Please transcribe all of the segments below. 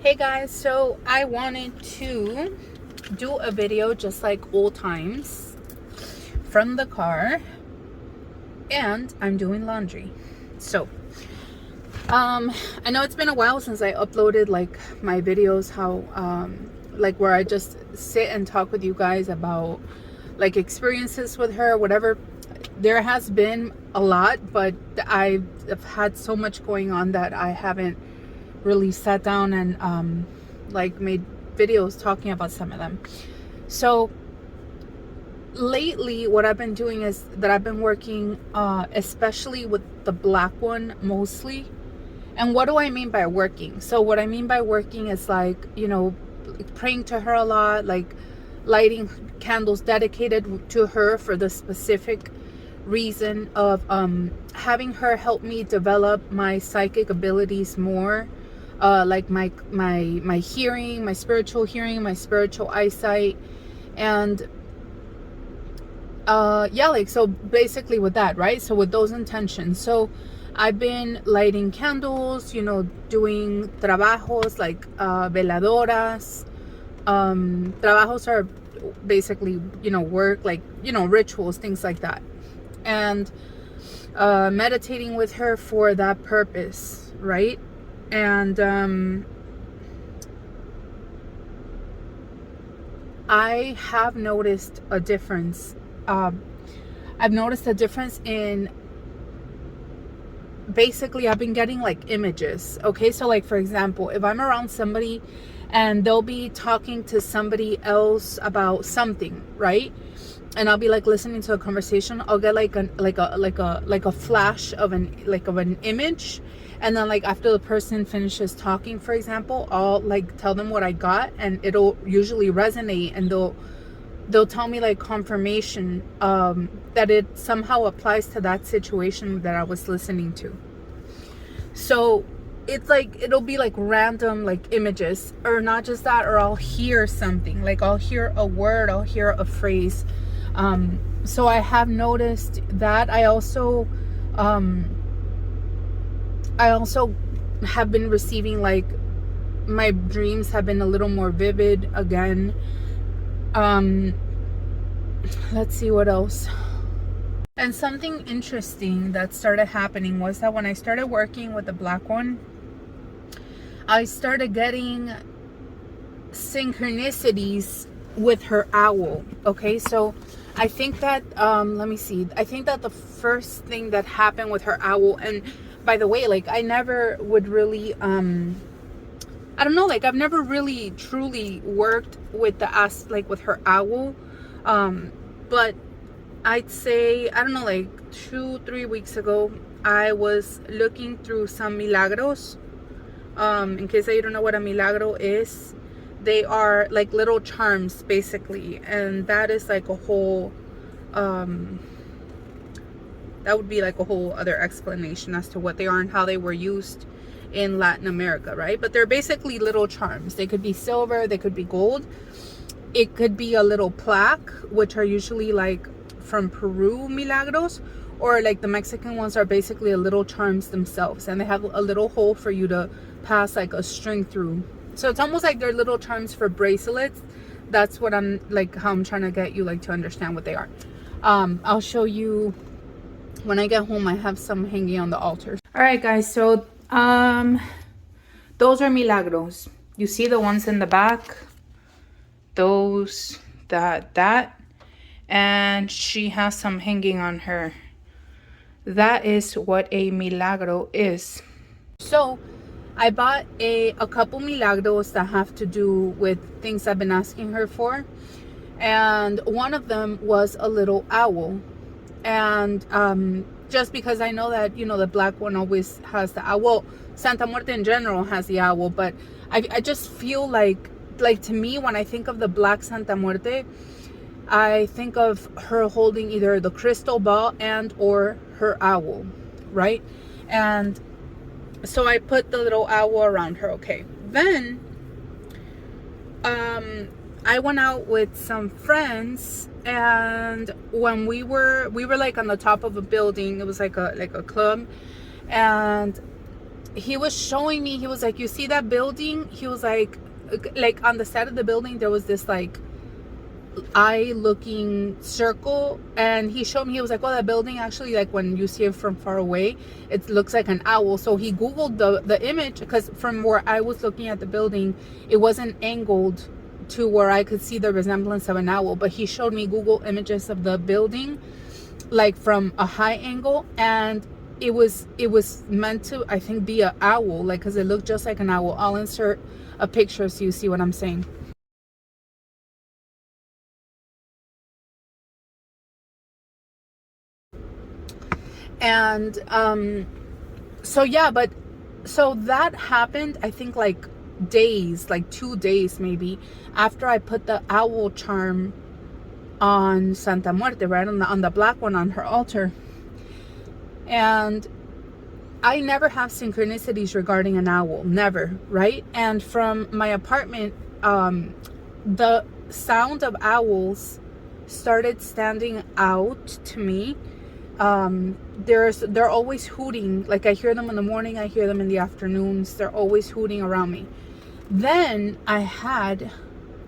Hey guys, so I wanted to do a video just like old times from the car, and I'm doing laundry. So I know it's been a while since I uploaded like my videos, how like where I just sit and talk with you guys about like experiences with her, whatever. There has been a lot, but I've had so much going on that I haven't really sat down and like made videos talking about some of them. So lately what I've been doing is that I've been working especially with the black one mostly. And what do I mean by working? So what I mean by working is like, you know, praying to her a lot, like lighting candles dedicated to her for the specific reason of having her help me develop my psychic abilities more, like my hearing, my spiritual hearing, my spiritual eyesight, and yeah, like, so basically with that, right? So with those intentions, so I've been lighting candles, you know, doing trabajos like veladoras. Trabajos are basically, you know, work, like, you know, rituals, things like that, and meditating with her for that purpose, right? And I have noticed a difference. I've noticed a difference in, basically I've been getting like images. Okay, so like for example, if I'm around somebody and they'll be talking to somebody else about something, right? And I'll be like listening to a conversation, I'll get like a flash of an image, and then like after the person finishes talking, for example, I'll like tell them what I got, and it'll usually resonate, and they'll tell me like confirmation that it somehow applies to that situation that I was listening to. So it's like, it'll be like random like images, or not just that, or I'll hear something, like I'll hear a word, I'll hear a phrase. So I have noticed that. I also have been receiving, like, my dreams have been a little more vivid again. Let's see what else. And something interesting that started happening was that when I started working with the black one, I started getting synchronicities with her owl. Okay, so I think that let me see, I think that the first thing that happened with her owl, and by the way, like, I never would really I don't know, like, I've never really truly worked with like with her owl, but I'd say, I don't know, like 2-3 weeks ago, I was looking through some Milagros. In case you don't know what a milagro is, they are like little charms basically, and that is like a whole that would be like a whole other explanation as to what they are and how they were used in Latin America, right? But they're basically little charms. They could be silver, they could be gold, it could be a little plaque, which are usually like from Peru Milagros, or like the Mexican ones are basically a little charms themselves, and they have a little hole for you to pass like a string through. So it's almost like they're little charms for bracelets. That's what I'm like, how I'm trying to get you like to understand what they are. I'll show you when I get home. I have some hanging on the altar. All right guys, so those are Milagros. You see the ones in the back, those, that, and she has some hanging on her. That is what a milagro is. So I bought a couple milagros that have to do with things I've been asking her for, and one of them was a little owl. And just because I know that, you know, the black one always has the owl, well, Santa Muerte in general has the owl, but I just feel like to me, when I think of the black Santa Muerte, I think of her holding either the crystal ball and or her owl, right? And so I put the little owl around her. Okay, then I went out with some friends, and when we were like on the top of a building. It was like a club, and he was showing me, he was like, you see that building? He was like on the side of the building there was this like eye looking circle, and he showed me, he was like, oh, that building actually, like when you see it from far away, it looks like an owl. So he googled the image, because from where I was looking at the building, it wasn't angled to where I could see the resemblance of an owl, but he showed me Google images of the building like from a high angle, and it was meant to, I think, be an owl, like, because it looked just like an owl. I'll insert a picture so you see what I'm saying. And so yeah, but so that happened, I think, like days, like 2 days maybe after I put the owl charm on Santa Muerte, right on the black one on her altar. And I never have synchronicities regarding an owl, never, right? And from my apartment, the sound of owls started standing out to me. They're always hooting. Like, I hear them in the morning, I hear them in the afternoons. They're always hooting around me. Then I had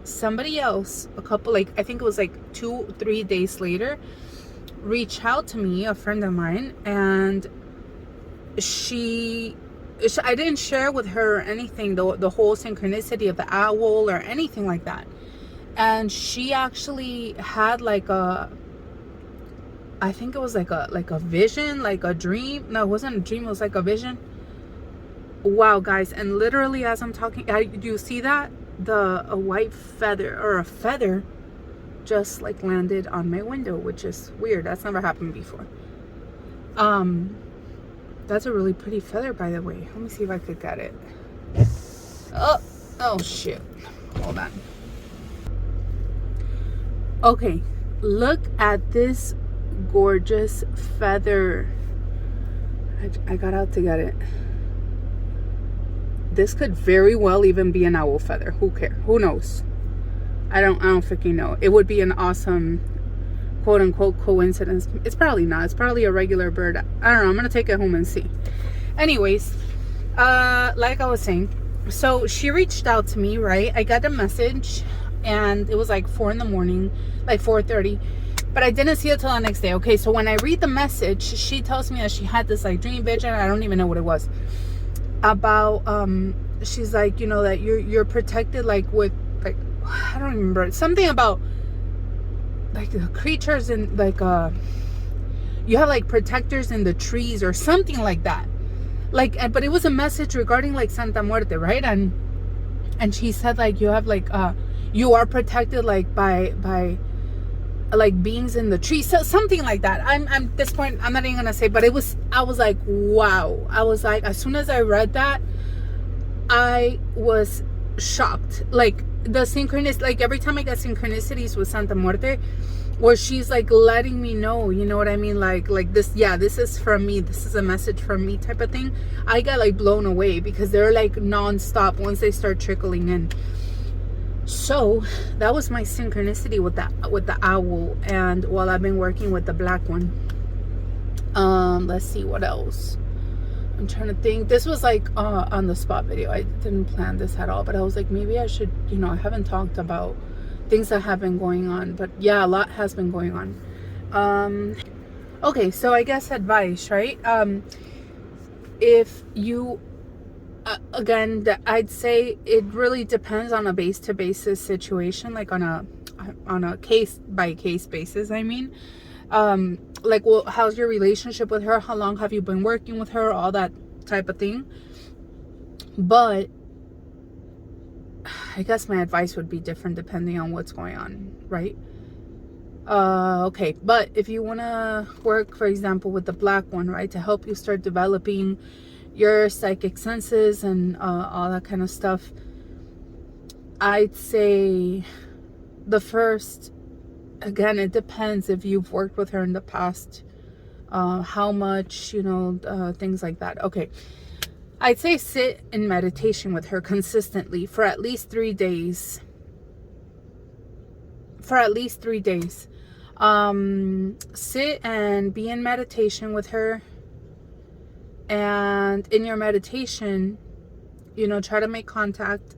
somebody else, a couple, like, I think it was like 2-3 days later, reach out to me, a friend of mine, and I didn't share with her anything, the whole synchronicity of the owl or anything like that. And she actually had like I think it was like a vision, like a dream. No, it wasn't a dream, it was like a vision. Wow, guys. And literally as I'm talking, do you see that? A white feather, or a feather, just like landed on my window, which is weird. That's never happened before. That's a really pretty feather, by the way. Let me see if I could get it. Oh shit. Hold on. Okay, look at this gorgeous feather. I got out to get it. This could very well even be an owl feather. Who cares? Who knows? I don't freaking know. It would be an awesome quote unquote coincidence. It's probably not. It's probably a regular bird. I don't know. I'm gonna take it home and see. Anyways, like I was saying, so she reached out to me, right? I got a message, and it was like 4 in the morning, like 4:30, but I didn't see it till the next day. Okay, so when I read the message, she tells me that she had this like dream vision. I don't even know what it was about. She's like, you know, that you're protected, like with, like, I don't remember, something about like the creatures in, like, you have like protectors in the trees or something like that, like, but it was a message regarding like Santa Muerte, right? And she said like, you have like you are protected like by like beings in the trees, so something like that. I'm at this point, I'm not even gonna say, but I was like, wow. I was like, as soon as I read that, I was shocked. Like, the synchronicity, like every time I get synchronicities with Santa Muerte, where she's like letting me know, you know what I mean, like this, yeah, this is from me, this is a message from me type of thing, I get like blown away, because they're like non-stop once they start trickling in. So that was my synchronicity with the owl. And while I've been working with the black one, let's see what else. I'm trying to think. This was like on the spot video. I didn't plan this at all, but I was like, maybe I should, you know, I haven't talked about things that have been going on, but yeah, a lot has been going on. Okay, so I guess advice, right? If you again, I'd say it really depends on a base-to-basis situation, like on a case-by-case basis, I mean. Like, well, how's your relationship with her? How long have you been working with her? All that type of thing. But I guess my advice would be different depending on what's going on, right? Okay, but if you want to work, for example, with the black one, right, to help you start developing your psychic senses and all that kind of stuff, I'd say the first, again, it depends if you've worked with her in the past, how much, you know, things like that. Okay, I'd say sit in meditation with her consistently for at least 3 days. Sit and be in meditation with her. And in your meditation, you know, try to make contact,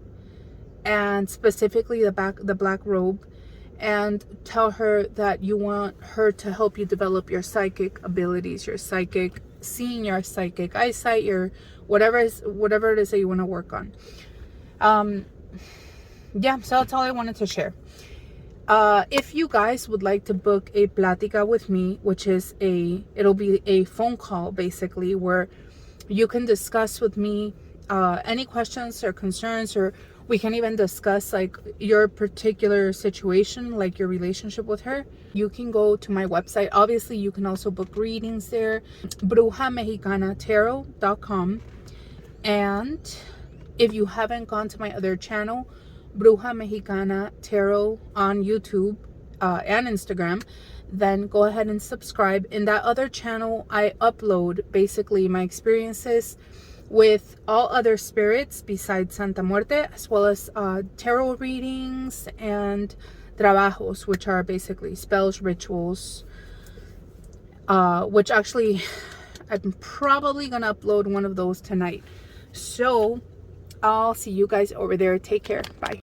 and specifically the black robe, and tell her that you want her to help you develop your psychic abilities, your psychic seeing, your psychic eyesight, your whatever it is that you want to work on. Yeah, so that's all I wanted to share. If you guys would like to book a plática with me, which is it'll be a phone call basically, where you can discuss with me any questions or concerns, or we can even discuss like your particular situation, like your relationship with her. You can go to my website. Obviously, you can also book readings there, BRUJAMEXICANATAROT.com. And if you haven't gone to my other channel, Bruja Mexicana Tarot on YouTube and Instagram, then go ahead and subscribe. In that other channel, I upload basically my experiences with all other spirits besides Santa Muerte, as well as tarot readings and trabajos, which are basically spells, rituals, which actually I'm probably gonna upload one of those tonight. So I'll see you guys over there. Take care. Bye.